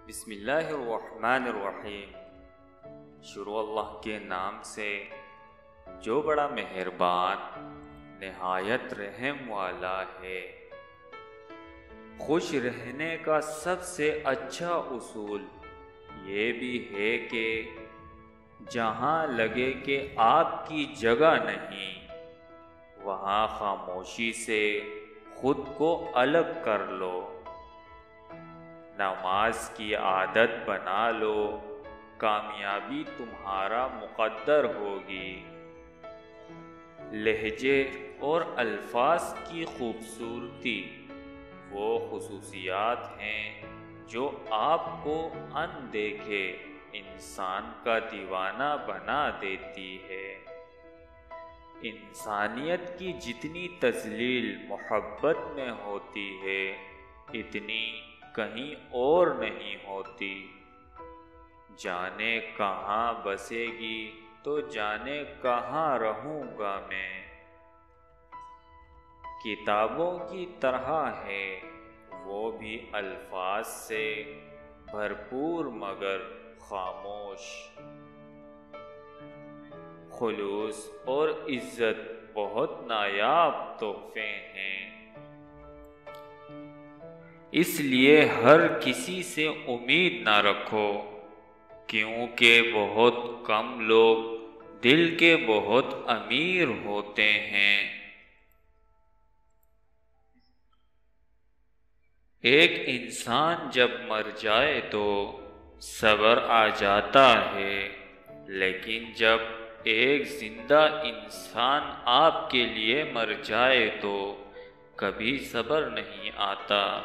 بسم اللہ الرحمن الرحیم۔ شروع اللہ کے نام سے جو بڑا مہربان نہایت رحم والا ہے۔ خوش رہنے کا سب سے اچھا اصول یہ بھی ہے کہ جہاں لگے کہ آپ کی جگہ نہیں، وہاں خاموشی سے خود کو الگ کر لو، نماز کی عادت بنا لو، کامیابی تمہارا مقدر ہوگی۔ لہجے اور الفاظ کی خوبصورتی وہ خصوصیات ہیں جو آپ کو ان دیکھے انسان کا دیوانہ بنا دیتی ہے۔ انسانیت کی جتنی تذلیل محبت میں ہوتی ہے، اتنی کہیں اور نہیں ہوتی۔ جانے کہاں بسے گی تو جانے کہاں رہوں گا میں، کتابوں کی طرح ہے وہ بھی الفاظ سے بھرپور مگر خاموش۔ خلوص اور عزت بہت نایاب تحفے ہیں، اس لیے ہر کسی سے امید نہ رکھو، کیونکہ بہت کم لوگ دل کے بہت امیر ہوتے ہیں۔ ایک انسان جب مر جائے تو صبر آ جاتا ہے، لیکن جب ایک زندہ انسان آپ کے لیے مر جائے تو کبھی صبر نہیں آتا۔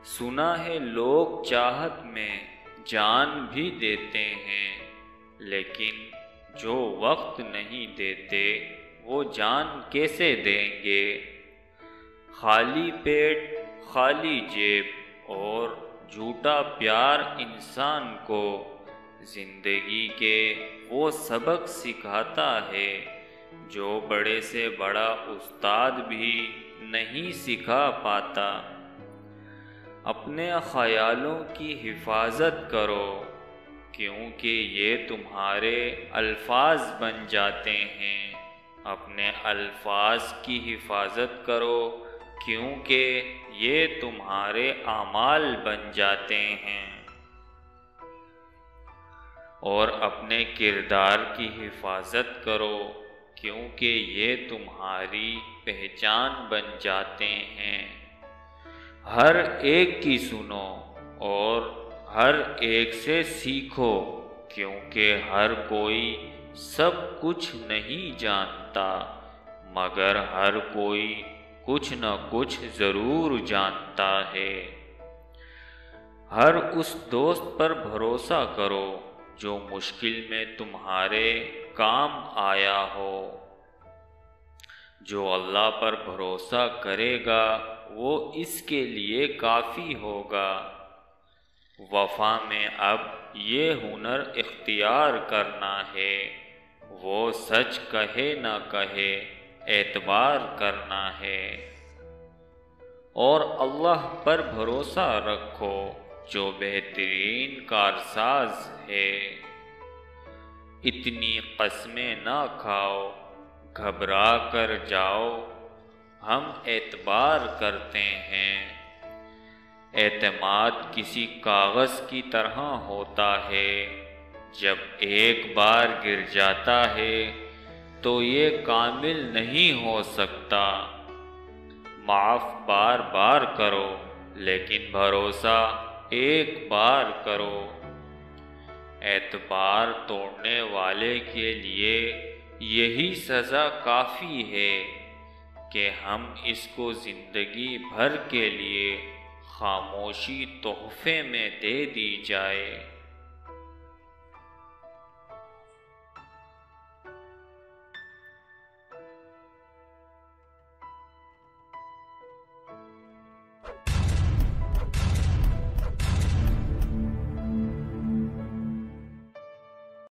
سنا ہے لوگ چاہت میں جان بھی دیتے ہیں، لیکن جو وقت نہیں دیتے وہ جان کیسے دیں گے؟ خالی پیٹ، خالی جیب اور جھوٹا پیار انسان کو زندگی کے وہ سبق سکھاتا ہے جو بڑے سے بڑا استاد بھی نہیں سکھا پاتا۔ اپنے خیالوں کی حفاظت کرو، کیونکہ یہ تمہارے الفاظ بن جاتے ہیں۔ اپنے الفاظ کی حفاظت کرو، کیونکہ یہ تمہارے اعمال بن جاتے ہیں۔ اور اپنے کردار کی حفاظت کرو، کیونکہ یہ تمہاری پہچان بن جاتے ہیں۔ ہر ایک کی سنو اور ہر ایک سے سیکھو، کیونکہ ہر کوئی سب کچھ نہیں جانتا، مگر ہر کوئی کچھ نہ کچھ ضرور جانتا ہے۔ ہر اس دوست پر بھروسہ کرو جو مشکل میں تمہارے کام آیا ہو۔ جو اللہ پر بھروسہ کرے گا وہ اس کے لیے کافی ہوگا۔ وفا میں اب یہ ہنر اختیار کرنا ہے، وہ سچ کہے نہ کہے اعتبار کرنا ہے۔ اور اللہ پر بھروسہ رکھو جو بہترین کارساز ہے۔ اتنی قسمیں نہ کھاؤ گھبرا کر جاؤ، ہم اعتبار کرتے ہیں۔ اعتماد کسی کاغذ کی طرح ہوتا ہے، جب ایک بار گر جاتا ہے تو یہ کامل نہیں ہو سکتا۔ معاف بار بار کرو لیکن بھروسہ ایک بار کرو۔ اعتبار توڑنے والے کے لیے یہی سزا کافی ہے کہ ہم اس کو زندگی بھر کے لیے خاموشی تحفے میں دے دی جائے۔